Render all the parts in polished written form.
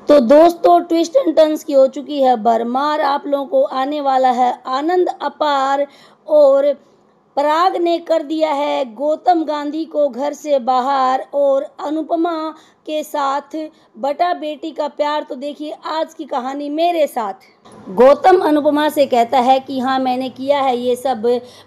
तो दोस्तों twist and turns की हो चुकी है भरमार। आप लोगों को आने वाला है आनंद अपार। और पराग ने कर दिया है गौतम गांधी को घर से बाहर। और अनुपमा के साथ बटा बेटी का प्यार। तो देखिए आज की कहानी मेरे साथ। गौतम अनुपमा से कहता है कि हाँ मैंने किया है ये सब,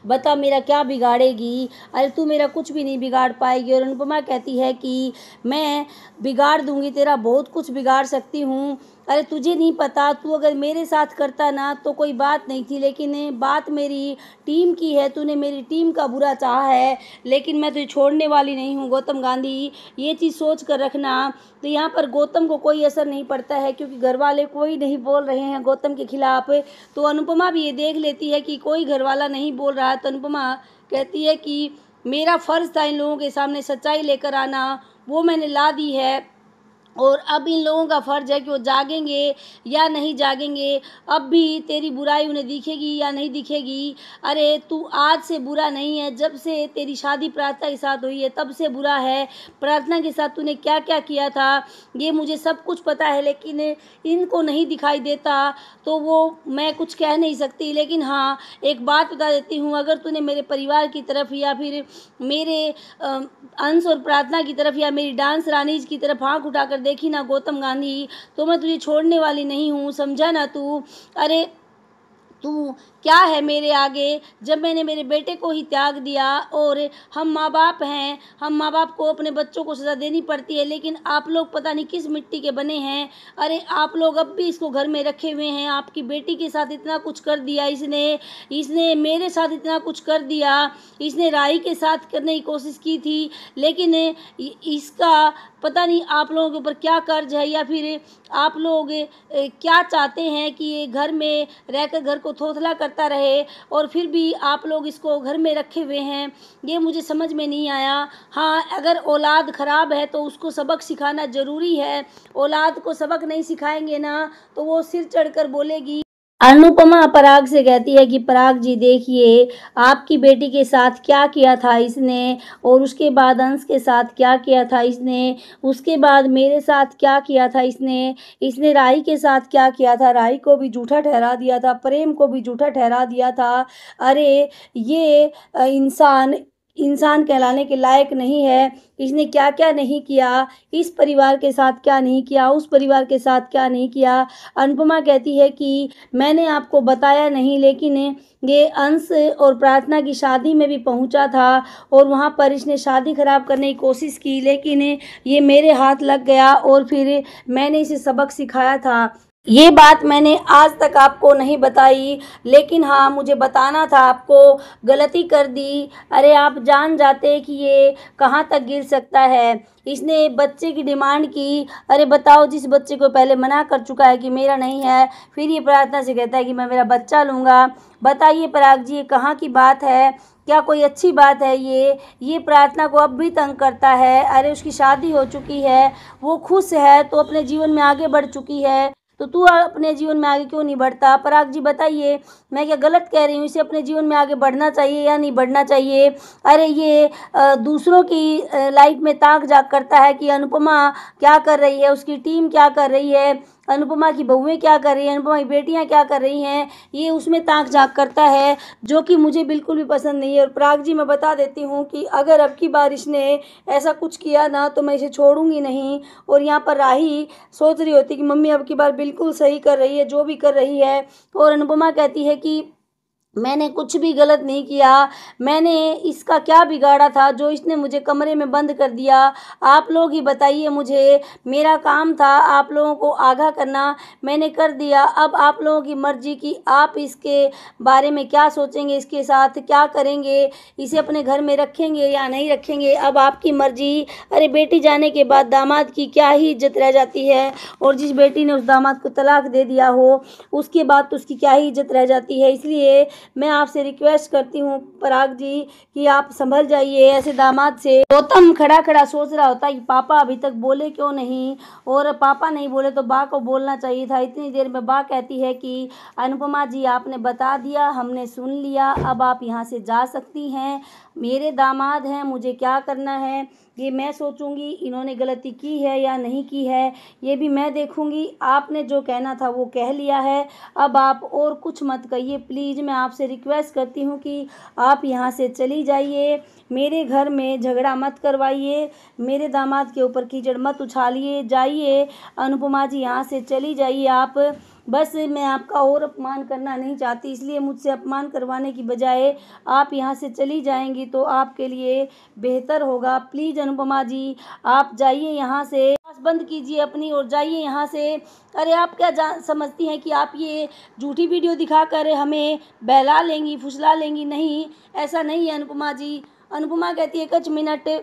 बता मेरा क्या बिगाड़ेगी। अरे तू मेरा कुछ भी नहीं बिगाड़ पाएगी। और अनुपमा कहती है कि मैं बिगाड़ दूंगी, तेरा बहुत कुछ बिगाड़ सकती हूँ। अरे तुझे नहीं पता, तू अगर मेरे साथ करता ना तो कोई बात नहीं थी, लेकिन बात मेरी टीम की है, तूने मेरी टीम का बुरा चाहा है, लेकिन मैं तुझे छोड़ने वाली नहीं हूँ गौतम गांधी, ये चीज़ सोच कर रखना। तो यहाँ पर गौतम को कोई असर नहीं पड़ता है क्योंकि घर वाले कोई नहीं बोल रहे हैं गौतम के खिलाफ। तो अनुपमा भी ये देख लेती है कि कोई घर वाला नहीं बोल रहा है। तो अनुपमा कहती है कि मेरा फ़र्ज़ था इन लोगों के सामने सच्चाई लेकर आना, वो मैंने ला दी है। और अब इन लोगों का फ़र्ज़ है कि वो जागेंगे या नहीं जागेंगे। अब भी तेरी बुराई उन्हें दिखेगी या नहीं दिखेगी। अरे तू आज से बुरा नहीं है, जब से तेरी शादी प्रार्थना के साथ हुई है तब से बुरा है। प्रार्थना के साथ तूने क्या क्या किया था ये मुझे सब कुछ पता है, लेकिन इनको नहीं दिखाई देता तो वो मैं कुछ कह नहीं सकती। लेकिन हाँ एक बात बता देती हूँ, अगर तूने मेरे परिवार की तरफ या फिर मेरे अंश और प्रार्थना की तरफ या मेरी डांस रानीज की तरफ आँख उठाकर देखी ना गौतम गांधी, तो मैं तुझे छोड़ने वाली नहीं हूँ, समझा ना तू। अरे तू क्या है मेरे आगे, जब मैंने मेरे बेटे को ही त्याग दिया। और हम माँ बाप हैं, हम माँ बाप को अपने बच्चों को सज़ा देनी पड़ती है, लेकिन आप लोग पता नहीं किस मिट्टी के बने हैं। अरे आप लोग अब भी इसको घर में रखे हुए हैं। आपकी बेटी के साथ इतना कुछ कर दिया इसने मेरे साथ इतना कुछ कर दिया। इसने राही के साथ करने की कोशिश की थी, लेकिन इसका पता नहीं आप लोगों के ऊपर क्या कर्ज है, या फिर आप लोग क्या चाहते हैं कि ये घर में रहकर घर को थोथला करता रहे, और फिर भी आप लोग इसको घर में रखे हुए हैं, ये मुझे समझ में नहीं आया। हाँ अगर औलाद ख़राब है तो उसको सबक सिखाना ज़रूरी है। औलाद को सबक नहीं सिखाएंगे ना तो वो सिर चढ़कर बोलेगी। अनुपमा पराग से कहती है कि पराग जी देखिए आपकी बेटी के साथ क्या किया था इसने, और उसके बाद अंश के साथ क्या किया था इसने, उसके बाद मेरे साथ क्या किया था इसने राही के साथ क्या किया था, राही को भी झूठा ठहरा दिया था, प्रेम को भी झूठा ठहरा दिया था। अरे ये इंसान कहलाने के लायक नहीं है। इसने क्या क्या नहीं किया, इस परिवार के साथ क्या नहीं किया, उस परिवार के साथ क्या नहीं किया। अनुपमा कहती है कि मैंने आपको बताया नहीं, लेकिन ये अंश और प्रार्थना की शादी में भी पहुंचा था और वहां पर इसने शादी खराब करने की कोशिश की, लेकिन ये मेरे हाथ लग गया और फिर मैंने इसे सबक सिखाया था। ये बात मैंने आज तक आपको नहीं बताई, लेकिन हाँ मुझे बताना था, आपको गलती कर दी। अरे आप जान जाते कि ये कहाँ तक गिर सकता है। इसने बच्चे की डिमांड की। अरे बताओ, जिस बच्चे को पहले मना कर चुका है कि मेरा नहीं है, फिर ये प्रार्थना से कहता है कि मैं मेरा बच्चा लूँगा। बताइए पराग जी ये कहाँ की बात है, क्या कोई अच्छी बात है ये प्रार्थना को अब भी तंग करता है। अरे उसकी शादी हो चुकी है, वो खुश है, तो अपने जीवन में आगे बढ़ चुकी है, तो तू अपने जीवन में आगे क्यों नहीं बढ़ता। पराग जी बताइए मैं क्या गलत कह रही हूँ, इसे अपने जीवन में आगे बढ़ना चाहिए या नहीं बढ़ना चाहिए। अरे ये दूसरों की लाइफ में ताक झांक करता है कि अनुपमा क्या कर रही है, उसकी टीम क्या कर रही है, अनुपमा की बहुएं क्या कर रही हैं, अनुपमा की बेटियां क्या कर रही हैं, ये उसमें ताक झांक करता है, जो कि मुझे बिल्कुल भी पसंद नहीं है। और पराग जी मैं बता देती हूँ कि अगर अब की बार इसने ऐसा कुछ किया ना तो मैं इसे छोड़ूंगी नहीं। और यहाँ पर राही सोच रही होती कि मम्मी अब की बार बिल्कुल सही कर रही है जो भी कर रही है। और अनुपमा कहती है कि मैंने कुछ भी गलत नहीं किया, मैंने इसका क्या बिगाड़ा था जो इसने मुझे कमरे में बंद कर दिया। आप लोग ही बताइए मुझे, मेरा काम था आप लोगों को आगाह करना, मैंने कर दिया। अब आप लोगों की मर्जी कि आप इसके बारे में क्या सोचेंगे, इसके साथ क्या करेंगे, इसे अपने घर में रखेंगे या नहीं रखेंगे, अब आपकी मर्जी। अरे बेटी जाने के बाद दामाद की क्या ही इज्जत रह जाती है, और जिस बेटी ने उस दामाद को तलाक दे दिया हो उसके बाद तो उसकी क्या ही इज्जत रह जाती है। इसलिए मैं आपसे रिक्वेस्ट करती हूँ पराग जी कि आप संभल जाइए ऐसे दामाद से। गौतम खड़ा खड़ा सोच रहा होता है कि पापा अभी तक बोले क्यों नहीं, और पापा नहीं बोले तो बा को बोलना चाहिए था। इतनी देर में बा कहती है कि अनुपमा जी आपने बता दिया, हमने सुन लिया, अब आप यहाँ से जा सकती हैं, मेरे दामाद हैं, मुझे क्या करना है। ये मैं सोचूंगी इन्होंने गलती की है या नहीं की है, ये भी मैं देखूंगी। आपने जो कहना था वो कह लिया है, अब आप और कुछ मत कहिए प्लीज़। मैं आपसे रिक्वेस्ट करती हूँ कि आप यहाँ से चली जाइए, मेरे घर में झगड़ा मत करवाइए, मेरे दामाद के ऊपर कीचड़ मत उछालिए। जाइए अनुपमा जी, यहाँ से चली जाइए आप। बस मैं आपका और अपमान करना नहीं चाहती, इसलिए मुझसे अपमान करवाने की बजाय आप यहाँ से चली जाएंगी तो आपके लिए बेहतर होगा। प्लीज़ अनुपमा जी, आप जाइए यहाँ से, आँख बंद कीजिए अपनी और जाइए यहाँ से। अरे आप क्या समझती हैं कि आप ये झूठी वीडियो दिखाकर हमें बहला लेंगी, फुसला लेंगी? नहीं, ऐसा नहीं है अनुपमा जी। अनुपमा कहती है, कुछ मिनट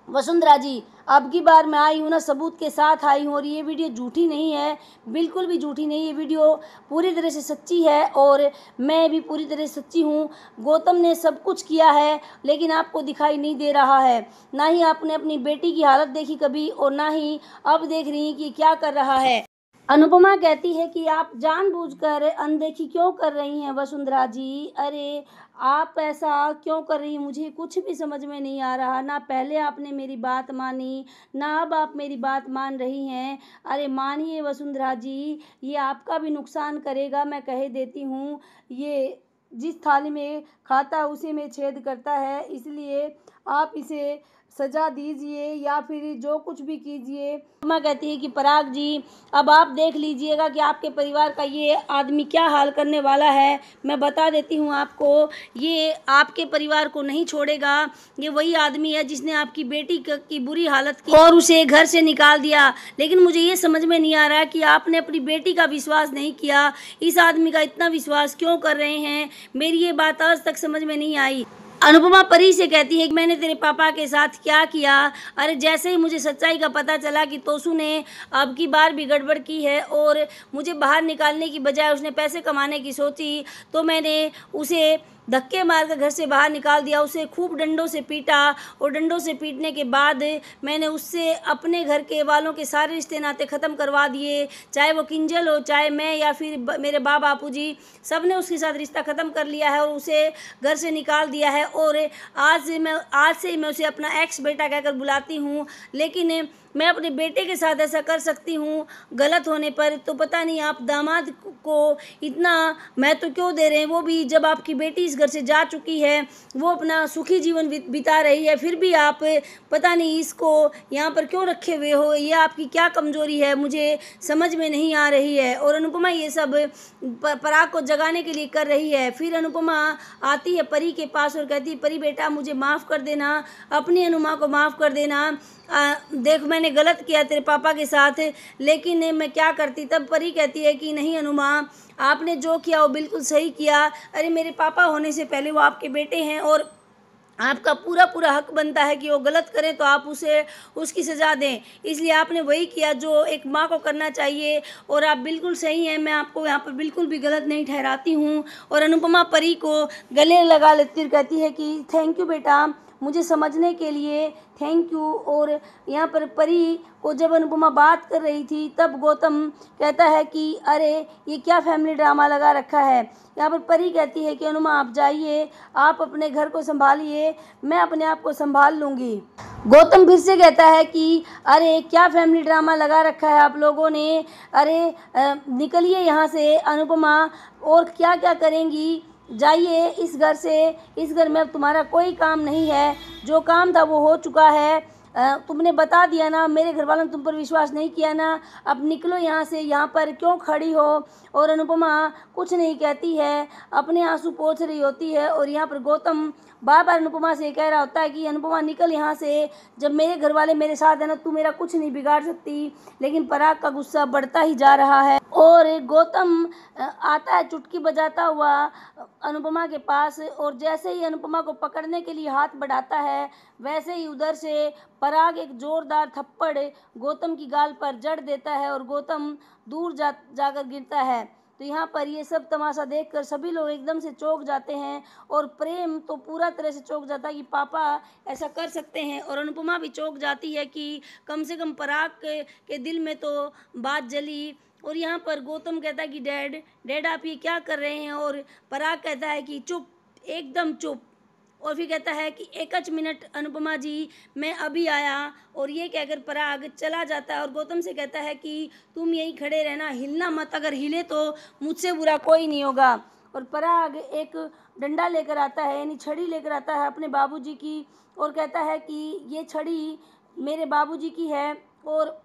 वसुंधरा जी, अब की बार मैं आई हूँ ना, सबूत के साथ आई हूँ, और ये वीडियो झूठी नहीं है, बिल्कुल भी झूठी नहीं। ये वीडियो पूरी तरह से सच्ची है और मैं भी पूरी तरह से सच्ची हूँ। गौतम ने सब कुछ किया है, लेकिन आपको दिखाई नहीं दे रहा है। ना ही आपने अपनी बेटी की हालत देखी कभी, और ना ही अब देख रही हैं कि क्या कर रहा है। अनुपमा कहती है कि आप जानबूझकर अनदेखी क्यों कर रही हैं वसुंधरा जी? अरे आप ऐसा क्यों कर रही हैं, मुझे कुछ भी समझ में नहीं आ रहा। ना पहले आपने मेरी बात मानी, ना अब आप मेरी बात मान रही हैं। अरे मानिए वसुंधरा जी, ये आपका भी नुकसान करेगा, मैं कह देती हूँ। ये जिस थाली में खाता है उसी में छेद करता है, इसलिए आप इसे सजा दीजिए या फिर जो कुछ भी कीजिए। मैं कहती है कि पराग जी, अब आप देख लीजिएगा कि आपके परिवार का ये आदमी क्या हाल करने वाला है। मैं बता देती हूँ आपको, ये आपके परिवार को नहीं छोड़ेगा। ये वही आदमी है जिसने आपकी बेटी की बुरी हालत की और उसे घर से निकाल दिया। लेकिन मुझे ये समझ में नहीं आ रहा कि आपने अपनी बेटी का विश्वास नहीं किया, इस आदमी का इतना विश्वास क्यों कर रहे हैं? मेरी ये बात आज तक समझ में नहीं आई। अनुपमा परी से कहती है कि मैंने तेरे पापा के साथ क्या किया? अरे जैसे ही मुझे सच्चाई का पता चला कि तोसू ने अब की बार भी गड़बड़ की है और मुझे बाहर निकालने की बजाय उसने पैसे कमाने की सोची, तो मैंने उसे धक्के मारकर घर से बाहर निकाल दिया। उसे खूब डंडों से पीटा और डंडों से पीटने के बाद मैंने उससे अपने घर के वालों के सारे रिश्ते नाते ख़त्म करवा दिए। चाहे वो किंजल हो, चाहे मैं या फिर मेरे बापू जी, सब ने उसके साथ रिश्ता ख़त्म कर लिया है और उसे घर से निकाल दिया है। और आज से मैं उसे अपना एक्स बेटा कहकर बुलाती हूँ। लेकिन मैं अपने बेटे के साथ ऐसा कर सकती हूँ गलत होने पर, तो पता नहीं आप दामाद को इतना महत्व क्यों दे रहे हैं? वो भी जब आपकी बेटी इस घर से जा चुकी है, वो अपना सुखी जीवन बिता रही है, फिर भी आप पता नहीं इसको यहाँ पर क्यों रखे हुए हो। ये आपकी क्या कमज़ोरी है, मुझे समझ में नहीं आ रही है। और अनुपमा ये सब पराग को जगाने के लिए कर रही है। फिर अनुपमा आती है परी के पास और कहती है, परी बेटा मुझे माफ़ कर देना, अपनी अनुमा को माफ़ कर देना। देख मैंने गलत किया तेरे पापा के साथ, लेकिन मैं क्या करती। तब परी कहती है कि नहीं अनुमा, आपने जो किया वो बिल्कुल सही किया। अरे मेरे पापा होने से पहले वो आपके बेटे हैं और आपका पूरा हक बनता है कि वो गलत करें तो आप उसे उसकी सज़ा दें। इसलिए आपने वही किया जो एक माँ को करना चाहिए और आप बिल्कुल सही हैं। मैं आपको यहाँ पर बिल्कुल भी गलत नहीं ठहराती हूँ। और अनुपमा परी को गले लगा लेती और कहती है कि थैंक यू बेटा, मुझे समझने के लिए थैंक यू। और यहाँ पर परी को जब अनुपमा बात कर रही थी तब गौतम कहता है कि अरे ये क्या फैमिली ड्रामा लगा रखा है। यहाँ पर परी कहती है कि अनुमा आप जाइए, आप अपने घर को संभालिए, मैं अपने आप को संभाल लूँगी। गौतम फिर से कहता है कि अरे क्या फैमिली ड्रामा लगा रखा है आप लोगों ने? अरे निकलिए यहाँ से अनुपमा, और क्या क्या करेंगी? जाइए इस घर से, इस घर में अब तुम्हारा कोई काम नहीं है, जो काम था वो हो चुका है। तुमने बता दिया ना, मेरे घर वालों ने तुम पर विश्वास नहीं किया ना, अब निकलो यहाँ से, यहाँ पर क्यों खड़ी हो? और अनुपमा कुछ नहीं कहती है, अपने आंसू पोंछ रही होती है। और यहाँ पर गौतम बार बार अनुपमा से कह रहा होता है कि अनुपमा निकल यहाँ से, जब मेरे घर वाले मेरे साथ है ना, तू मेरा कुछ नहीं बिगाड़ सकती। लेकिन पराग का गुस्सा बढ़ता ही जा रहा है और गौतम आता है चुटकी बजाता हुआ अनुपमा के पास, और जैसे ही अनुपमा को पकड़ने के लिए हाथ बढ़ाता है, वैसे ही उधर से पराग एक जोरदार थप्पड़ गौतम की गाल पर जड़ देता है और गौतम दूर जाकर गिरता है। तो यहाँ पर ये सब तमाशा देखकर सभी लोग एकदम से चौंक जाते हैं और प्रेम तो पूरा तरह से चौंक जाता है कि पापा ऐसा कर सकते हैं। और अनुपमा भी चौंक जाती है कि कम से कम पराग के दिल में तो बात जली। और यहाँ पर गौतम कहता है कि डैड आप ये क्या कर रहे हैं? और पराग कहता है कि चुप, एकदम चुप, और फिर कहता है कि एकच मिनट अनुपमा जी, मैं अभी आया। और ये कहकर पराग चला जाता है और गौतम से कहता है कि तुम यहीं खड़े रहना, हिलना मत, अगर हिले तो मुझसे बुरा कोई नहीं होगा। और पराग एक डंडा लेकर आता है, यानी छड़ी लेकर आता है अपने बाबूजी की, और कहता है कि ये छड़ी मेरे बाबूजी की है। और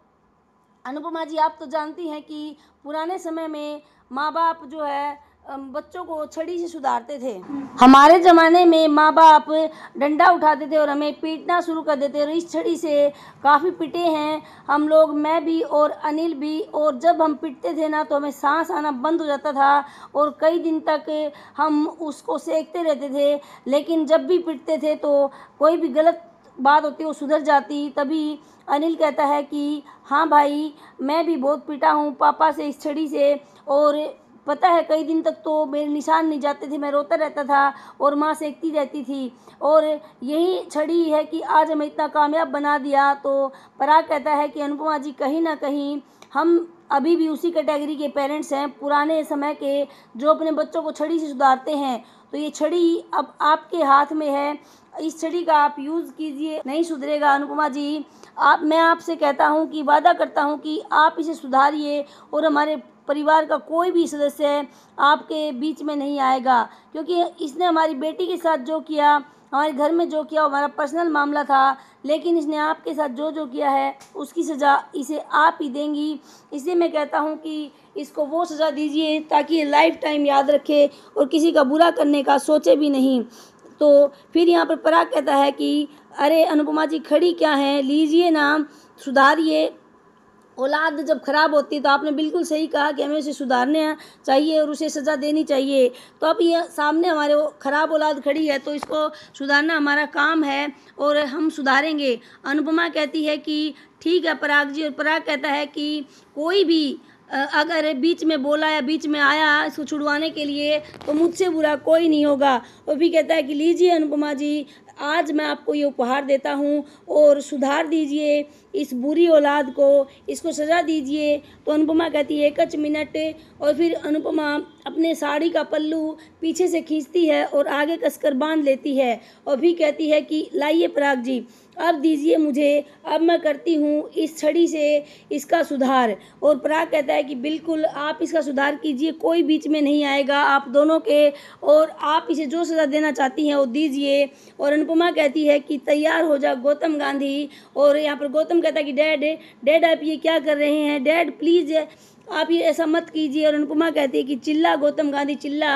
अनुपमा जी, आप तो जानती हैं कि पुराने समय में माँ बाप जो है बच्चों को छड़ी से सुधारते थे। हमारे ज़माने में माँ बाप डंडा उठाते थे और हमें पीटना शुरू कर देते, और इस छड़ी से काफ़ी पिटे हैं हम लोग, मैं भी और अनिल भी। और जब हम पिटते थे ना तो हमें सांस आना बंद हो जाता था और कई दिन तक हम उसको सेकते रहते थे। लेकिन जब भी पिटते थे तो कोई भी गलत बात होती वो सुधर जाती। तभी अनिल कहता है कि हाँ भाई, मैं भी बहुत पिटा हूँ पापा से इस छड़ी से, और पता है कई दिन तक तो मेरे निशान नहीं जाते थे, मैं रोता रहता था और माँ सेकती रहती थी, और यही छड़ी है कि आज हमें इतना कामयाब बना दिया। तो पराग कहता है कि अनुपमा जी, कहीं ना कहीं हम अभी भी उसी कैटेगरी के पेरेंट्स हैं, पुराने समय के, जो अपने बच्चों को छड़ी से सुधारते हैं। तो ये छड़ी अब आपके हाथ में है, इस छड़ी का आप यूज़ कीजिए, नहीं सुधरेगा अनुपमा जी। मैं आपसे कहता हूँ कि वादा करता हूँ कि आप इसे सुधारिए और हमारे परिवार का कोई भी सदस्य आपके बीच में नहीं आएगा, क्योंकि इसने हमारी बेटी के साथ जो किया, हमारे घर में जो किया, हमारा पर्सनल मामला था, लेकिन इसने आपके साथ जो जो किया है उसकी सज़ा इसे आप ही देंगी। इसलिए मैं कहता हूँ कि इसको वो सज़ा दीजिए ताकि ये लाइफ टाइम याद रखे और किसी का बुरा करने का सोचे भी नहीं। तो फिर यहाँ पर पराग कहता है कि अरे अनुपमा जी, खड़ी क्या है, लीजिए ना, सुधारिए। औलाद जब ख़राब होती है तो आपने बिल्कुल सही कहा कि हमें उसे सुधारना चाहिए और उसे सज़ा देनी चाहिए। तो अब ये सामने हमारे वो ख़राब औलाद खड़ी है, तो इसको सुधारना हमारा काम है और हम सुधारेंगे। अनुपमा कहती है कि ठीक है पराग जी, और पराग कहता है कि कोई भी अगर बीच में बोला या बीच में आया इसको छुड़वाने के लिए तो मुझसे बुरा कोई नहीं होगा। वो भी कहता है कि लीजिए अनुपमा जी, आज मैं आपको ये उपहार देता हूँ और सुधार दीजिए इस बुरी औलाद को, इसको सज़ा दीजिए। तो अनुपमा कहती है एकच मिनट, और फिर अनुपमा अपने साड़ी का पल्लू पीछे से खींचती है और आगे कसकर बांध लेती है और भी कहती है कि लाइए पराग जी, अब दीजिए मुझे, अब मैं करती हूँ इस छड़ी से इसका सुधार। और पराग कहता है कि बिल्कुल आप इसका सुधार कीजिए, कोई बीच में नहीं आएगा आप दोनों के, और आप इसे जो सज़ा देना चाहती हैं वो दीजिए। और अनुपमा कहती है कि तैयार हो जा गौतम गांधी। और यहाँ पर गौतम कहता है कि डैड आप ये क्या कर रहे हैं, डैड प्लीज़ आप ये ऐसा मत कीजिए। और अनुपमा कहती है कि चिल्ला गौतम गांधी चिल्ला,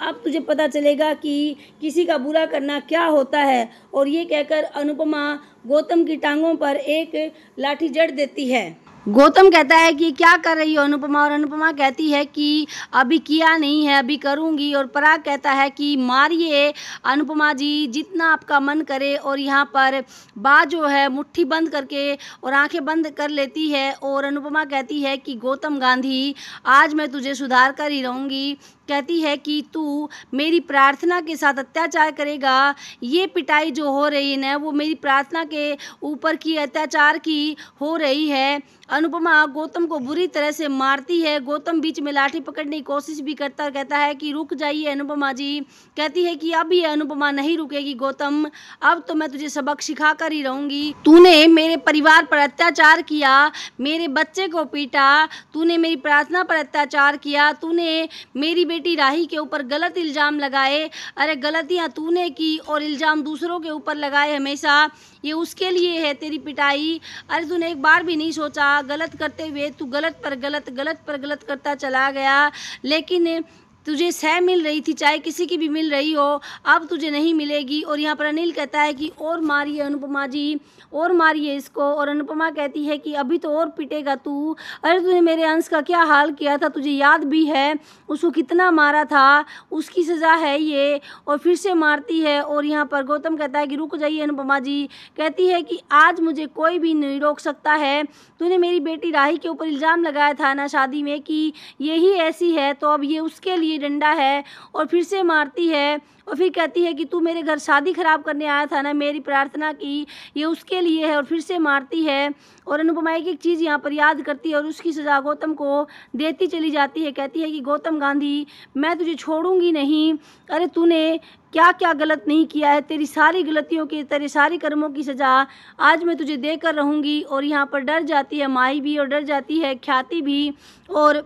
अब तुझे पता चलेगा कि किसी का बुरा करना क्या होता है। और ये कहकर अनुपमा गौतम की टांगों पर एक लाठी जड़ देती है। गौतम कहता है कि क्या कर रही हो अनुपमा, और अनुपमा कहती है कि अभी किया नहीं है, अभी करूंगी। और पराग कहता है कि मारिए अनुपमा जी, जितना आपका मन करे। और यहाँ पर बात जो है मुट्ठी बंद करके और आंखें बंद कर लेती है और अनुपमा कहती है कि गौतम गांधी, आज मैं तुझे सुधार कर ही रहूँगी। कहती है कि तू मेरी प्रार्थना के साथ अत्याचार करेगा, ये पिटाई जो हो रही है ना वो मेरी प्रार्थना के ऊपर की अत्याचार की हो रही है। अनुपमा गौतम को बुरी तरह से मारती है। गौतम बीच में लाठी पकड़ने की कोशिश भी करता, कहता है कि रुक जाइए अनुपमा जी। कहती है कि अब ये अनुपमा नहीं रुकेगी गौतम, अब तो मैं तुझे सबक सिखा कर ही रहूँगी। तूने मेरे परिवार पर अत्याचार किया, मेरे बच्चे को पीटा, तूने मेरी प्रार्थना पर अत्याचार किया, तूने मेरी बेटी राही के ऊपर गलत इल्ज़ाम लगाए। अरे गलतियाँ तूने की और इल्ज़ाम दूसरों के ऊपर लगाए हमेशा, ये उसके लिए है तेरी पिटाई। अरे तूने एक बार भी नहीं सोचा, गलत करते हुए तू गलत पर गलत करता चला गया, लेकिन तुझे सह मिल रही थी, चाहे किसी की भी मिल रही हो, अब तुझे नहीं मिलेगी। और यहाँ पर अनिल कहता है कि और मारिए अनुपमा जी, और मारिए इसको। और अनुपमा कहती है कि अभी तो और पिटेगा तू, अरे तूने मेरे अंश का क्या हाल किया था, तुझे याद भी है, उसको कितना मारा था, उसकी सज़ा है ये। और फिर से मारती है। और यहाँ पर गौतम कहता है कि रुक जाइए अनुपमा जी। कहती है कि आज मुझे कोई भी नहीं रोक सकता है, तूने मेरी बेटी राही के ऊपर इल्ज़ाम लगाया था ना शादी में कि यही ऐसी है, तो अब ये उसके लिए की डंडा है और फिर से मारती है और फिर कहती है कि तू मेरे घर शादी ख़राब करने आया था ना, मेरी प्रार्थना की ये उसके लिए है, और फिर से मारती है। और अनुपमा एक एक चीज़ यहाँ पर याद करती है और उसकी सज़ा गौतम को देती चली जाती है। कहती है कि गौतम गांधी, मैं तुझे छोड़ूंगी नहीं। अरे तूने क्या क्या गलत नहीं किया है, तेरी सारी गलतियों की, तेरे सारे कर्मों की सज़ा आज मैं तुझे देकर रहूँगी। और यहाँ पर डर जाती है माही भी और डर जाती है ख्याति भी। और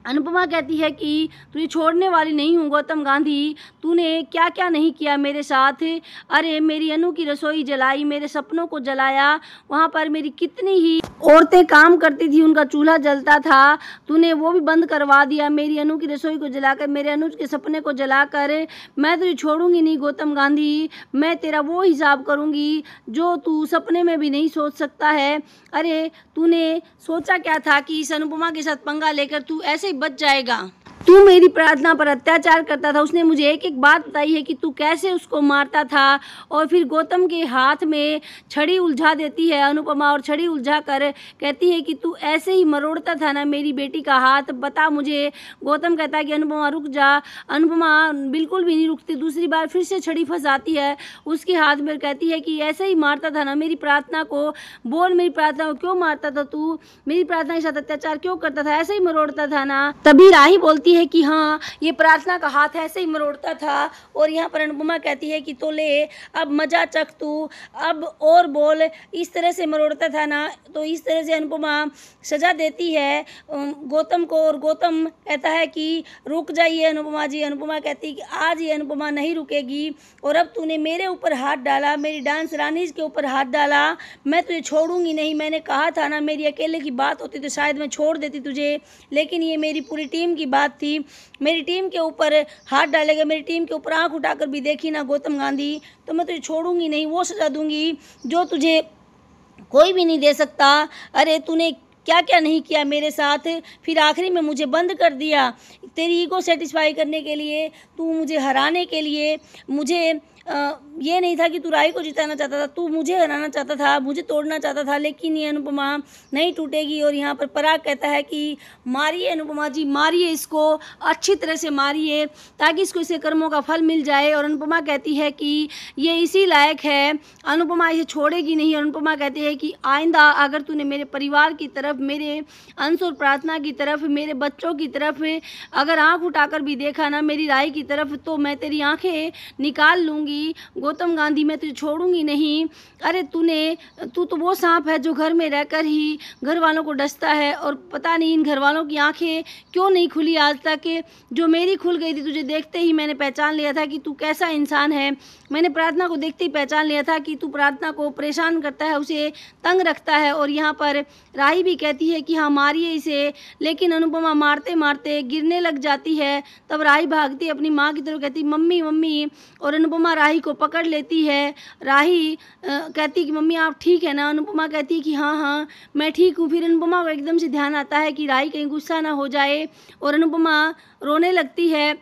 अनुपमा कहती है कि तुझे छोड़ने वाली नहीं हूँ गौतम गांधी, तूने क्या क्या नहीं किया मेरे साथ। अरे मेरी अनु की रसोई जलाई, मेरे सपनों को जलाया, वहाँ पर मेरी कितनी ही औरतें काम करती थी, उनका चूल्हा जलता था, तूने वो भी बंद करवा दिया। मेरी अनु की रसोई को जलाकर, मेरे अनु के सपने को जलाकर मैं तुझे छोड़ूंगी नहीं गौतम गांधी। मैं तेरा वो हिसाब करूँगी जो तू सपने में भी नहीं सोच सकता है। अरे तूने सोचा क्या था कि इस अनुपमा के साथ पंगा लेकर तू ऐसे बच जाएगा। तू मेरी प्रार्थना पर अत्याचार करता था। उसने मुझे एक एक बात बताई है कि तू कैसे उसको मारता था। और फिर गौतम के हाथ में छड़ी उलझा देती है अनुपमा और छड़ी उलझा कर कहती है कि तू ऐसे ही मरोड़ता था ना मेरी बेटी का हाथ, बता मुझे। गौतम कहता है कि अनुपमा रुक जा। अनुपमा बिल्कुल भी नहीं रुकती, दूसरी बार फिर से छड़ी फंसाती है उसके हाथ में, कहती है कि ऐसे ही मारता था ना मेरी प्रार्थना को, बोल मेरी प्रार्थना को क्यों मारता था तू, मेरी प्रार्थना के साथ अत्याचार क्यों करता था, ऐसे ही मरोड़ता था ना। तभी राही बोलती है कि हाँ ये प्रार्थना का हाथ ऐसे ही मरोड़ता था। और यहाँ पर अनुपमा कहती है कि तो ले अब मजा चख तू, अब और बोल, इस तरह से मरोड़ता था ना। तो इस तरह से अनुपमा सजा देती है गौतम को। और गौतम कहता है कि रुक जाइए अनुपमा जी। अनुपमा कहती है कि आज ये अनुपमा नहीं रुकेगी, और अब तूने मेरे ऊपर हाथ डाला, मेरी डांस रानी के ऊपर हाथ डाला, मैं तुझे छोड़ूंगी नहीं। मैंने कहा था ना मेरी अकेले की बात होती तो शायद मैं छोड़ देती तुझे, लेकिन ये मेरी पूरी टीम की बात थी। मेरी टीम के ऊपर हाथ डालेगा, मेरी टीम के ऊपर आंख उठाकर भी देखी ना गौतम गांधी, तो मैं तुझे छोड़ूंगी नहीं, वो सजा दूंगी जो तुझे कोई भी नहीं दे सकता। अरे तूने क्या क्या नहीं किया मेरे साथ, फिर आखिरी में मुझे बंद कर दिया तेरी ईगो सेटिस्फाई करने के लिए, तू मुझे हराने के लिए। मुझे ये नहीं था कि तू राही को जिताना चाहता था, तू मुझे हराना चाहता था, मुझे तोड़ना चाहता था, लेकिन ये अनुपमा नहीं टूटेगी। और यहाँ पर पराग कहता है कि मारिए अनुपमा जी, मारिए इसको, अच्छी तरह से मारिए ताकि इसको इसके कर्मों का फल मिल जाए। और अनुपमा कहती है कि ये इसी लायक है, अनुपमा इसे छोड़ेगी नहीं। अनुपमा कहती है कि आइंदा अगर तूने मेरे परिवार की तरफ, मेरे अंश और प्रार्थना की तरफ, मेरे बच्चों की तरफ अगर आँख उठाकर भी देखा ना मेरी राही की तरफ, तो मैं तेरी आँखें निकाल लूँगी गौतम गांधी, मैं तुझे छोड़ूंगी नहीं। अरे तू तो वो सांप है जो घर में रहकर ही घर वालों को डसता है, और पता नहीं इन घर वालों की आंखें क्यों नहीं खुली आज तक, जो मेरी खुल गई थी। तुझे देखते ही मैंने पहचान लिया था कि तू कैसा इंसान है। मैंने प्रार्थना को देखते ही पहचान लिया था कि तू प्रार्थना को परेशान करता है, उसे तंग रखता है। और यहाँ पर राही भी कहती है कि हाँ मारिए इसे, लेकिन अनुपमा मारते मारते गिरने लग जाती है। तब राही भागती अपनी माँ की तरफ, कहती मम्मी मम्मी, और अनुपमा राही को पकड़ लेती है। राही कहती कि मम्मी आप ठीक है ना। अनुपमा कहती कि हाँ हाँ मैं ठीक हूँ। फिर अनुपमा को एकदम से ध्यान आता है कि राही कहीं गुस्सा ना हो जाए, और अनुपमा रोने लगती है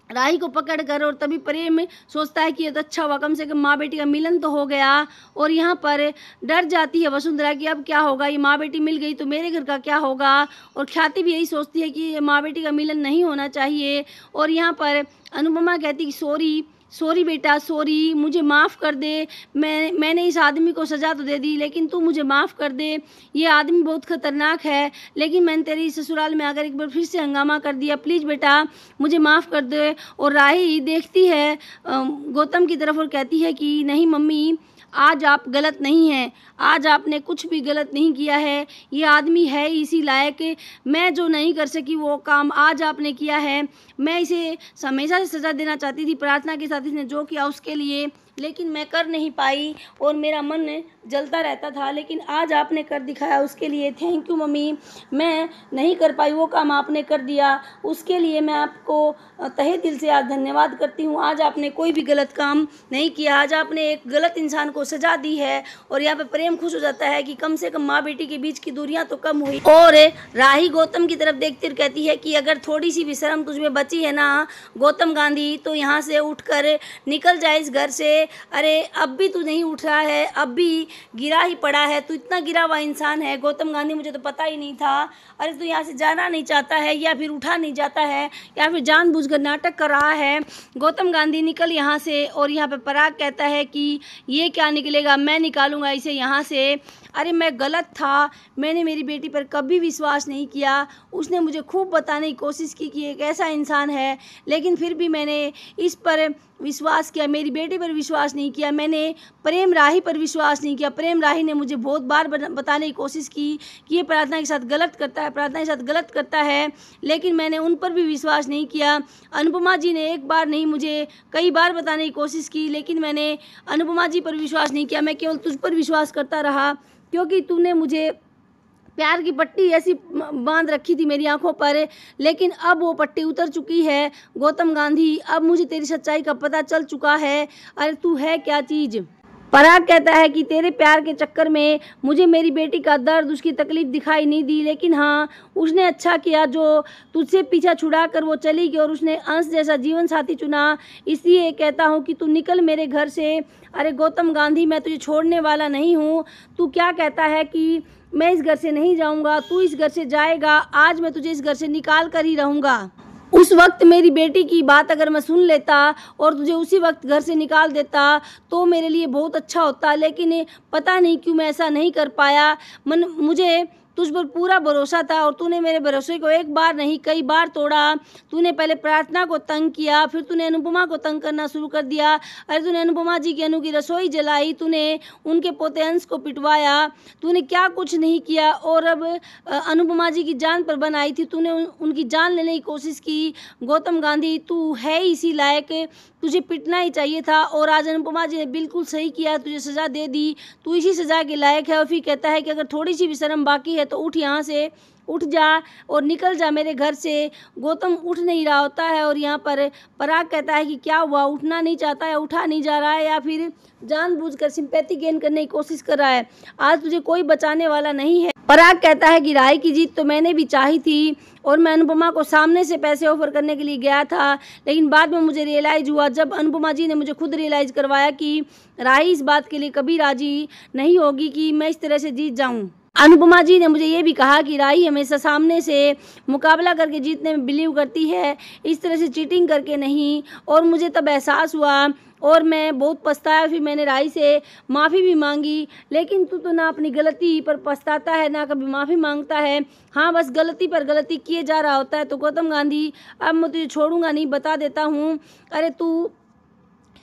राही को पकड़कर। और तभी प्रेम सोचता है कि ये तो अच्छा हुआ, कम से कम माँ बेटी का मिलन तो हो गया। और यहाँ पर डर जाती है वसुंधरा कि अब क्या होगा, ये माँ बेटी मिल गई तो मेरे घर का क्या होगा। और ख्याति भी यही सोचती है कि ये माँ बेटी का मिलन नहीं होना चाहिए। और यहाँ पर अनुपमा कहती कि सॉरी बेटा, सॉरी, मुझे माफ़ कर दे। मैंने इस आदमी को सज़ा तो दे दी, लेकिन तू मुझे माफ़ कर दे। ये आदमी बहुत ख़तरनाक है, लेकिन मैंने तेरी ससुराल में आकर एक बार फिर से हंगामा कर दिया, प्लीज़ बेटा मुझे माफ़ कर दे। और राही देखती है गौतम की तरफ और कहती है कि नहीं मम्मी, आज आप गलत नहीं हैं, आज आपने कुछ भी गलत नहीं किया है, ये आदमी है इसी लायक। मैं जो नहीं कर सकी वो काम आज आपने किया है। मैं इसे हमेशा से सज़ा देना चाहती थी, प्रार्थना के साथ इसने जो किया उसके लिए, लेकिन मैं कर नहीं पाई और मेरा मन जलता रहता था, लेकिन आज आपने कर दिखाया, उसके लिए थैंक यू मम्मी। मैं नहीं कर पाई वो काम आपने कर दिया, उसके लिए मैं आपको तहे दिल से आज धन्यवाद करती हूँ। आज आपने कोई भी गलत काम नहीं किया, आज आपने एक गलत इंसान को सजा दी है। और यहाँ पे प्रेम खुश हो जाता है कि कम से कम माँ बेटी के बीच की दूरियां तो कम हुई। और राही गौतम की तरफ देखती कहती है कि अगर थोड़ी सी भी शर्म तुझमें बची है ना गौतम गांधी, तो यहाँ से उठकर निकल जाए इस घर से, अरे अब भी तू नहीं उठ रहा है, अब भी गिरा ही पड़ा है, तू इतना गिरा हुआ इंसान है। गौतम गांधी मुझे तो पता ही नहीं था। अरे तू यहाँ से जाना नहीं चाहता है या फिर उठा नहीं जाता है या फिर जानबूझकर नाटक कर रहा है। गौतम गांधी निकल यहाँ से। और यहाँ पे पराग कहता है कि ये क्या निकलेगा, मैं निकालूंगा इसे यहाँ से। अरे मैं गलत था, मैंने मेरी बेटी पर कभी विश्वास नहीं किया। उसने मुझे खूब बताने की कोशिश की कि एक ऐसा इंसान है, लेकिन फिर भी मैंने इस पर विश्वास किया, मेरी बेटी पर विश्वास नहीं किया। मैंने प्रेम राही पर विश्वास नहीं किया। प्रेम राही ने मुझे बहुत बार बताने की कोशिश की कि ये प्रार्थना के साथ गलत करता है, प्रार्थना के साथ गलत करता है, लेकिन मैंने उन पर भी विश्वास नहीं किया। अनुपमा जी ने एक बार नहीं मुझे कई बार बताने की कोशिश की, लेकिन मैंने अनुपमा जी पर विश्वास नहीं किया। मैं केवल तुझ पर विश्वास करता रहा, क्योंकि तूने मुझे प्यार की पट्टी ऐसी बांध रखी थी मेरी आंखों पर, लेकिन अब वो पट्टी उतर चुकी है। गौतम गांधी, अब मुझे तेरी सच्चाई का पता चल चुका है। अरे तू है क्या चीज़। पराग कहता है कि तेरे प्यार के चक्कर में मुझे मेरी बेटी का दर्द, उसकी तकलीफ दिखाई नहीं दी, लेकिन हाँ उसने अच्छा किया जो तुझसे पीछा छुड़ा कर वो चली गई और उसने अंश जैसा जीवन साथी चुना। इसलिए कहता हूँ कि तू निकल मेरे घर से। अरे गौतम गांधी, मैं तुझे छोड़ने वाला नहीं हूँ। तू क्या कहता है कि मैं इस घर से नहीं जाऊँगा, तू इस घर से जाएगा। आज मैं तुझे इस घर से निकाल कर ही रहूँगा। उस वक्त मेरी बेटी की बात अगर मैं सुन लेता और तुझे उसी वक्त घर से निकाल देता तो मेरे लिए बहुत अच्छा होता, लेकिन पता नहीं क्यों मैं ऐसा नहीं कर पाया। मुझे तुझ पर पूरा भरोसा था और तूने मेरे भरोसे को एक बार नहीं कई बार तोड़ा। तूने पहले प्रार्थना को तंग किया, फिर तूने अनुपमा को तंग करना शुरू कर दिया। अरे तूने अनुपमा जी की अनु की रसोई जलाई, तूने उनके पोते अंश को पिटवाया, तूने क्या कुछ नहीं किया। और अब अनुपमा जी की जान पर बनाई थी, तूने उनकी जान लेने की कोशिश की। गौतम गांधी, तू है इसी लायक, तुझे पिटना ही चाहिए था। और आज अनुपमा जी ने बिल्कुल सही किया, तुझे सज़ा दे दी, तू इसी सज़ा के लायक है। और फिर कहता है कि अगर थोड़ी सी भी शर्म बाकी है तो उठ यहाँ से, उठ जा और निकल जा मेरे घर से। गौतम उठ नहीं रहा होता है और यहाँ पर पराग कहता है कि क्या हुआ, उठना नहीं चाहता है, उठा नहीं जा रहा है या फिर जानबूझकर सिंपैथी गेन करने की कोशिश कर रहा है। आज तुझे कोई बचाने वाला नहीं है। पराग कहता है कि राही की जीत तो मैंने भी चाही थी और मैं अनुपमा को सामने से पैसे ऑफर करने के लिए गया था, लेकिन बाद में मुझे रियलाइज़ हुआ, जब अनुपमा जी ने मुझे खुद रियलाइज़ करवाया कि राही इस बात के लिए कभी राजी नहीं होगी कि मैं इस तरह से जीत जाऊं। अनुपमा जी ने मुझे ये भी कहा कि राही हमेशा सामने से मुकाबला करके जीतने में बिलीव करती है, इस तरह से चीटिंग करके नहीं। और मुझे तब एहसास हुआ और मैं बहुत पछताया। फिर मैंने राही से माफ़ी भी मांगी, लेकिन तू तो ना अपनी गलती पर पछताता है ना कभी माफ़ी मांगता है। हाँ, बस गलती पर गलती किए जा रहा होता है। तो गौतम गांधी, अब मैं तुझे छोड़ूंगा नहीं, बता देता हूँ। अरे तू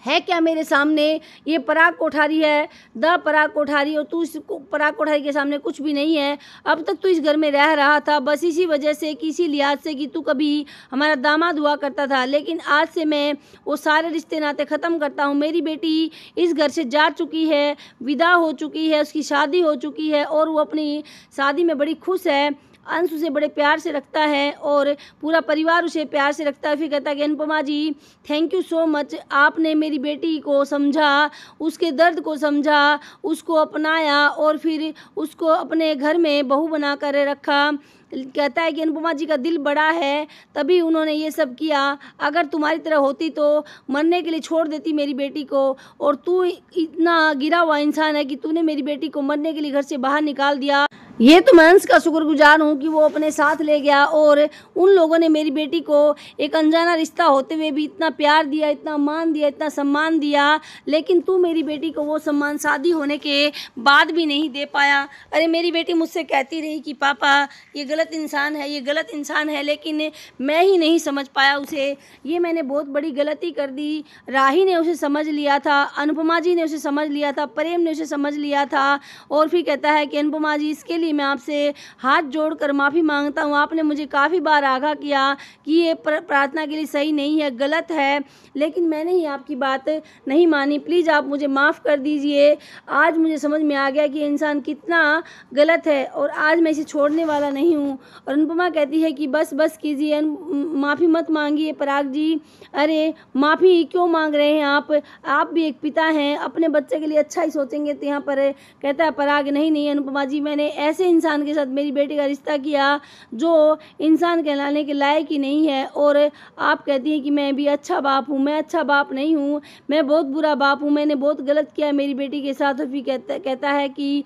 है क्या मेरे सामने, ये पराग कोठारी है, द पराग कोठारी, और तू इस पराग कोठारी के सामने कुछ भी नहीं है। अब तक तू इस घर में रह रहा था बस इसी वजह से, किसी लिहाज से कि तू कभी हमारा दामाद हुआ करता था, लेकिन आज से मैं वो सारे रिश्ते नाते ख़त्म करता हूँ। मेरी बेटी इस घर से जा चुकी है, विदा हो चुकी है, उसकी शादी हो चुकी है और वो अपनी शादी में बड़ी खुश है। अंश उसे बड़े प्यार से रखता है और पूरा परिवार उसे प्यार से रखता है। फिर कहता है कि अनुपमा जी, थैंक यू सो मच, आपने मेरी बेटी को समझा, उसके दर्द को समझा, उसको अपनाया और फिर उसको अपने घर में बहू बना कर रखा। कहता है कि अनुपमा जी का दिल बड़ा है, तभी उन्होंने ये सब किया। अगर तुम्हारी तरह होती तो मरने के लिए छोड़ देती मेरी बेटी को, और तू इतना गिरा हुआ इंसान है कि तूने मेरी बेटी को मरने के लिए घर से बाहर निकाल दिया। ये तो मैं अंश का शुक्रगुजार हूँ कि वो अपने साथ ले गया और उन लोगों ने मेरी बेटी को एक अनजाना रिश्ता होते हुए भी इतना प्यार दिया, इतना मान दिया, इतना सम्मान दिया, लेकिन तू मेरी बेटी को वो सम्मान शादी होने के बाद भी नहीं दे पाया। अरे मेरी बेटी मुझसे कहती रही कि पापा ये गलत इंसान है, ये गलत इंसान है, लेकिन मैं ही नहीं समझ पाया उसे। ये मैंने बहुत बड़ी गलती कर दी। राही ने उसे समझ लिया था, अनुपमा जी ने उसे समझ लिया था, प्रेम ने उसे समझ लिया था। और फिर कहता है कि अनुपमा जी, इसके लिए मैं आपसे हाथ जोड़कर माफ़ी मांगता हूँ। आपने मुझे काफ़ी बार आगाह किया कि ये प्रार्थना के लिए सही नहीं है, गलत है, लेकिन मैंने ही आपकी बात नहीं मानी। प्लीज़ आप मुझे माफ़ कर दीजिए। आज मुझे समझ में आ गया कि इंसान कितना गलत है और आज मैं इसे छोड़ने वाला नहीं हूँ। और अनुपमा कहती है कि बस बस कीजिए, माफ़ी मत मांगिए पराग जी। अरे माफ़ी क्यों मांग रहे हैं आप भी एक पिता हैं, अपने बच्चे के लिए अच्छा ही सोचेंगे। तो यहाँ पर कहता है पराग, नहीं नहीं अनुपमा जी, मैंने ऐसे इंसान के साथ मेरी बेटी का रिश्ता किया जो इंसान कहलाने के लायक ही नहीं है, और आप कहती हैं कि मैं भी अच्छा बाप हूँ। मैं अच्छा बाप नहीं हूँ, मैं बहुत बुरा बाप हूँ, मैंने बहुत गलत किया मेरी बेटी के साथ। और फिर कहता है कि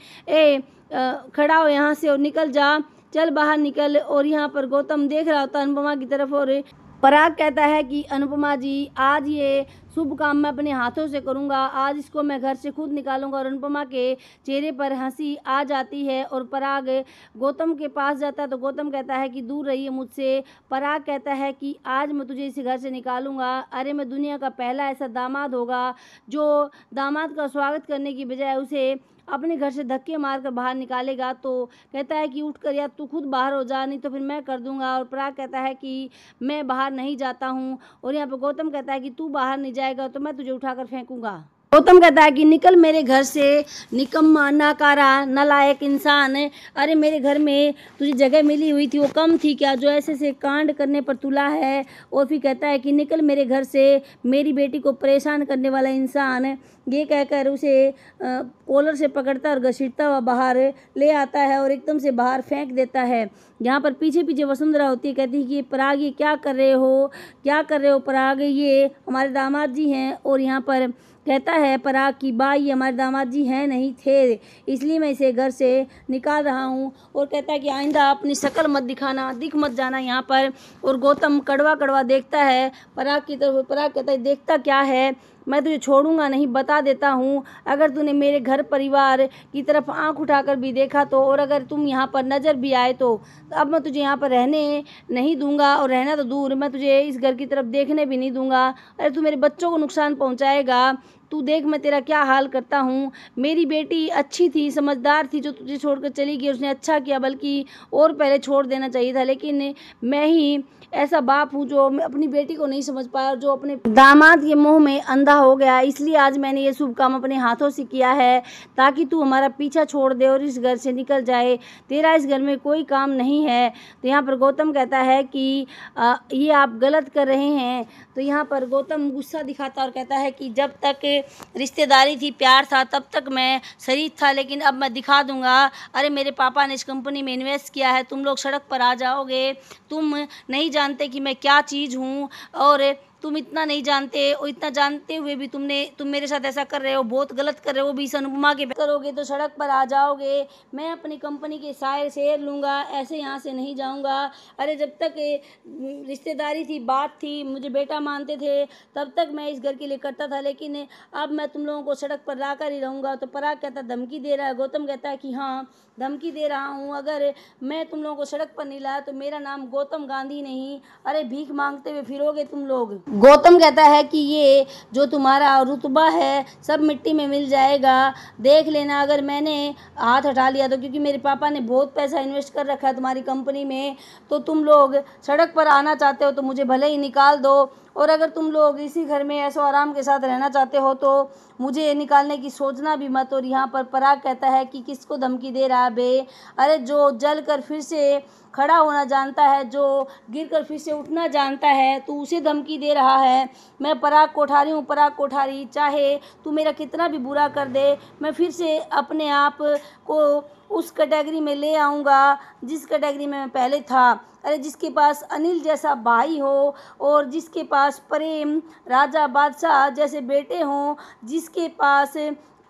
खड़ा हो यहाँ से और निकल जा, चल बाहर निकल। और यहाँ पर गौतम देख रहा होता है अनुपमा की तरफ, और पराग कहता है कि अनुपमा जी, आज ये शुभ काम मैं अपने हाथों से करूंगा, आज इसको मैं घर से खुद निकालूंगा। और अनुपमा के चेहरे पर हंसी आ जाती है और पराग गौतम के पास जाता है। तो गौतम कहता है कि दूर रहिए मुझसे। पराग कहता है कि आज मैं तुझे इस घर से निकालूंगा। अरे मैं दुनिया का पहला ऐसा दामाद होगा जो दामाद का स्वागत करने की बजाय उसे अपने घर से धक्के मारकर बाहर निकालेगा। तो कहता है कि उठ कर या तू खुद बाहर हो जा, नहीं तो फिर मैं कर दूंगा। और पराग कहता है कि मैं बाहर नहीं जाता हूँ। और यहाँ पर गौतम कहता है कि तू बाहर नहीं जाएगा तो मैं तुझे उठाकर फेंकूंगा। गौतम कहता है कि निकल मेरे घर से, निकम्मा, नाकारा, नालायक इंसान। अरे मेरे घर में तुझे जगह मिली हुई थी, वो कम थी क्या जो ऐसे से कांड करने पर तुला है। और फिर कहता है कि निकल मेरे घर से, मेरी बेटी को परेशान करने वाला इंसान। ये कहकर उसे कॉलर से पकड़ता और घसीटता हुआ बाहर ले आता है और एकदम से बाहर फेंक देता है। यहाँ पर पीछे पीछे वसुंधरा होती है, कहती है कि पराग ये क्या कर रहे हो, क्या कर रहे हो पराग, ये हमारे दामाद जी हैं। और यहाँ पर कहता है पराग की बाई, ये हमारे दामाद जी हैं नहीं थे, इसलिए मैं इसे घर से निकाल रहा हूँ। और कहता है कि आइंदा अपनी शक्ल मत दिखाना, दिख मत जाना यहाँ पर। और गौतम कड़वा कड़वा देखता है पराग की तरफ। पराग कहता है देखता क्या है, मैं तुझे छोड़ूंगा नहीं, बता देता हूँ। अगर तूने मेरे घर परिवार की तरफ आंख उठाकर भी देखा तो, और अगर तुम यहाँ पर नज़र भी आए तो अब मैं तुझे यहाँ पर रहने नहीं दूंगा, और रहना तो दूर, मैं तुझे इस घर की तरफ देखने भी नहीं दूंगा। अरे तू मेरे बच्चों को नुकसान पहुँचाएगा, तू देख मैं तेरा क्या हाल करता हूँ। मेरी बेटी अच्छी थी, समझदार थी, जो तुझे छोड़कर चली गई, उसने अच्छा किया, बल्कि और पहले छोड़ देना चाहिए था। लेकिन मैं ही ऐसा बाप हूँ जो अपनी बेटी को नहीं समझ पाया, जो अपने दामाद के मोह में अंधा हो गया। इसलिए आज मैंने ये शुभ काम अपने हाथों से किया है, ताकि तू हमारा पीछा छोड़ दे और इस घर से निकल जाए, तेरा इस घर में कोई काम नहीं है। तो यहाँ पर गौतम कहता है कि ये आप गलत कर रहे हैं। तो यहाँ पर गौतम गुस्सा दिखाता और कहता है कि जब तक रिश्तेदारी थी, प्यार था, तब तक मैं शरीफ था, लेकिन अब मैं दिखा दूंगा। अरे मेरे पापा ने इस कंपनी में इन्वेस्ट किया है, तुम लोग सड़क पर आ जाओगे, तुम नहीं जानते कि मैं क्या चीज़ हूँ, और तुम इतना नहीं जानते, और इतना जानते हुए भी तुम मेरे साथ ऐसा कर रहे हो, बहुत गलत कर रहे हो। भी इस अनुपमा के करोगे तो सड़क पर आ जाओगे, मैं अपनी कंपनी के सारे शेयर लूँगा, ऐसे यहाँ से नहीं जाऊँगा। अरे जब तक रिश्तेदारी थी, बात थी, मुझे बेटा मानते थे, तब तक मैं इस घर के लिए करता था, लेकिन अब मैं तुम लोगों को सड़क पर ला कर ही रहूँगा। तो पराग कहता धमकी दे रहा है। गौतम कहता है कि हाँ धमकी दे रहा हूँ, अगर मैं तुम लोगों को सड़क पर नहीं लाया तो मेरा नाम गौतम गांधी नहीं, अरे भीख मांगते हुए फिरोगे तुम लोग। गौतम कहता है कि ये जो तुम्हारा रुतबा है सब मिट्टी में मिल जाएगा, देख लेना अगर मैंने हाथ हटा लिया तो, क्योंकि मेरे पापा ने बहुत पैसा इन्वेस्ट कर रखा है तुम्हारी कंपनी में। तो तुम लोग सड़क पर आना चाहते हो तो मुझे भले ही निकाल दो, और अगर तुम लोग इसी घर में ऐशो आराम के साथ रहना चाहते हो तो मुझे निकालने की सोचना भी मत। और यहाँ पर पराग कहता है कि किसको धमकी दे रहा है बे, अरे जो जल कर फिर से खड़ा होना जानता है, जो गिर कर फिर से उठना जानता है, तू उसे धमकी दे रहा है। मैं पराग कोठारी हूँ, पराग कोठारी, चाहे तू मेरा कितना भी बुरा कर दे, मैं फिर से अपने आप को उस कैटेगरी में ले आऊँगा जिस कैटेगरी में मैं पहले था। अरे जिसके पास अनिल जैसा भाई हो, और जिसके पास प्रेम राजा बादशाह जैसे बेटे हों, जिसके पास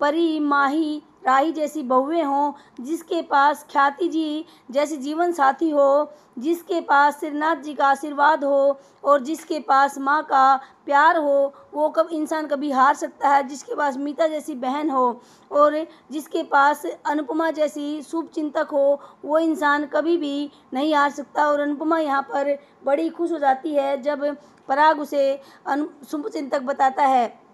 परी माही राही जैसी बहुएं हों, जिसके पास ख्याति जी जैसे जीवन साथी हो, जिसके पास श्रीनाथ जी का आशीर्वाद हो, और जिसके पास माँ का प्यार हो, वो कब इंसान कभी हार सकता है। जिसके पास मीता जैसी बहन हो, और जिसके पास अनुपमा जैसी शुभ चिंतक हो, वो इंसान कभी भी नहीं हार सकता। और अनुपमा यहाँ पर बड़ी खुश हो जाती है जब पराग उसे शुभ चिंतक बताता है,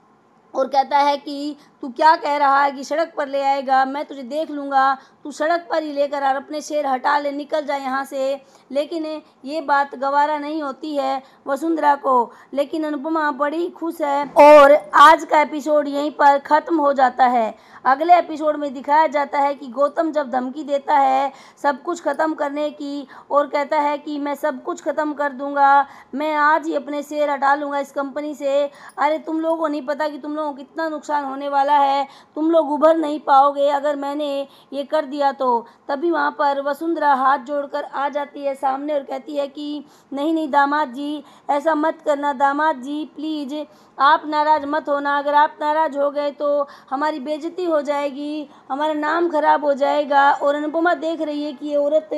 और कहता है कि तू क्या कह रहा है कि सड़क पर ले आएगा, मैं तुझे देख लूँगा, तू सड़क पर ही लेकर और अपने शेर हटा ले, निकल जा यहाँ से। लेकिन ये बात गवारा नहीं होती है वसुंधरा को। लेकिन अनुपमा बड़ी खुश है और आज का एपिसोड यहीं पर ख़त्म हो जाता है। अगले एपिसोड में दिखाया जाता है कि गौतम जब धमकी देता है सब कुछ ख़त्म करने की और कहता है कि मैं सब कुछ ख़त्म कर दूंगा, मैं आज ही अपने शेयर हटा लूँगा इस कंपनी से। अरे तुम लोगों को नहीं पता कि तुम लोगों को कितना नुकसान होने वाला है, तुम लोग उभर नहीं पाओगे अगर मैंने ये कर दिया तो। तभी वहाँ पर वसुंधरा हाथ जोड़कर आ जाती है सामने और कहती है कि नहीं नहीं दामाद जी, ऐसा मत करना दामाद जी, प्लीज़ आप नाराज़ मत होना। अगर आप नाराज़ हो गए तो हमारी बेइज्जती हो जाएगी, हमारा नाम खराब हो जाएगा। और अनुपमा देख रही है कि ये औरत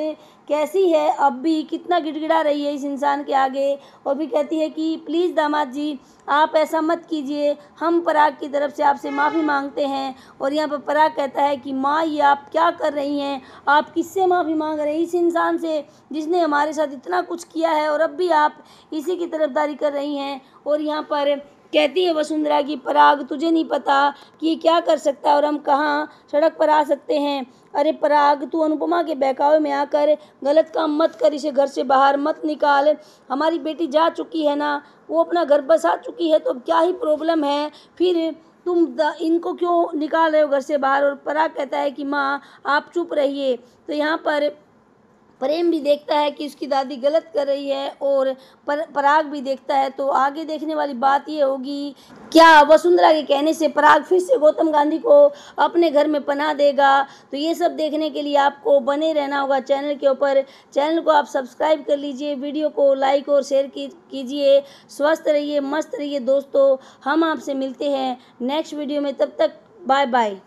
कैसी है, अब भी कितना गिड़गिड़ा रही है इस इंसान के आगे, और भी कहती है कि प्लीज़ दामाद जी आप ऐसा मत कीजिए, हम पराग की तरफ से आपसे माफ़ी मांगते हैं। और यहाँ पर पराग कहता है कि माँ ये आप क्या कर रही हैं, आप किससे माफ़ी मांग रहे हैं? इस इंसान से जिसने हमारे साथ इतना कुछ किया है और अब भी आप इसी की तरफदारी कर रही हैं। और यहाँ पर कहती है वसुंधरा की पराग तुझे नहीं पता कि ये क्या कर सकता है और हम कहाँ सड़क पर आ सकते हैं। अरे पराग तू अनुपमा के बहकावे में आकर गलत काम मत कर, इसे घर से बाहर मत निकाल। हमारी बेटी जा चुकी है ना, वो अपना घर बसा चुकी है, तो अब क्या ही प्रॉब्लम है, फिर तुम इनको क्यों निकाल रहे हो घर से बाहर। और पराग कहता है कि माँ आप चुप रहिए। तो यहाँ पर प्रेम भी देखता है कि उसकी दादी गलत कर रही है और पराग भी देखता है। तो आगे देखने वाली बात ये होगी, क्या वसुंधरा के कहने से पराग फिर से गौतम गांधी को अपने घर में पनाह देगा? तो ये सब देखने के लिए आपको बने रहना होगा चैनल के ऊपर। चैनल को आप सब्सक्राइब कर लीजिए, वीडियो को लाइक और शेयर कीजिए। स्वस्थ रहिए, मस्त रहिए दोस्तों। हम आपसे मिलते हैं नेक्स्ट वीडियो में, तब तक बाय बाय।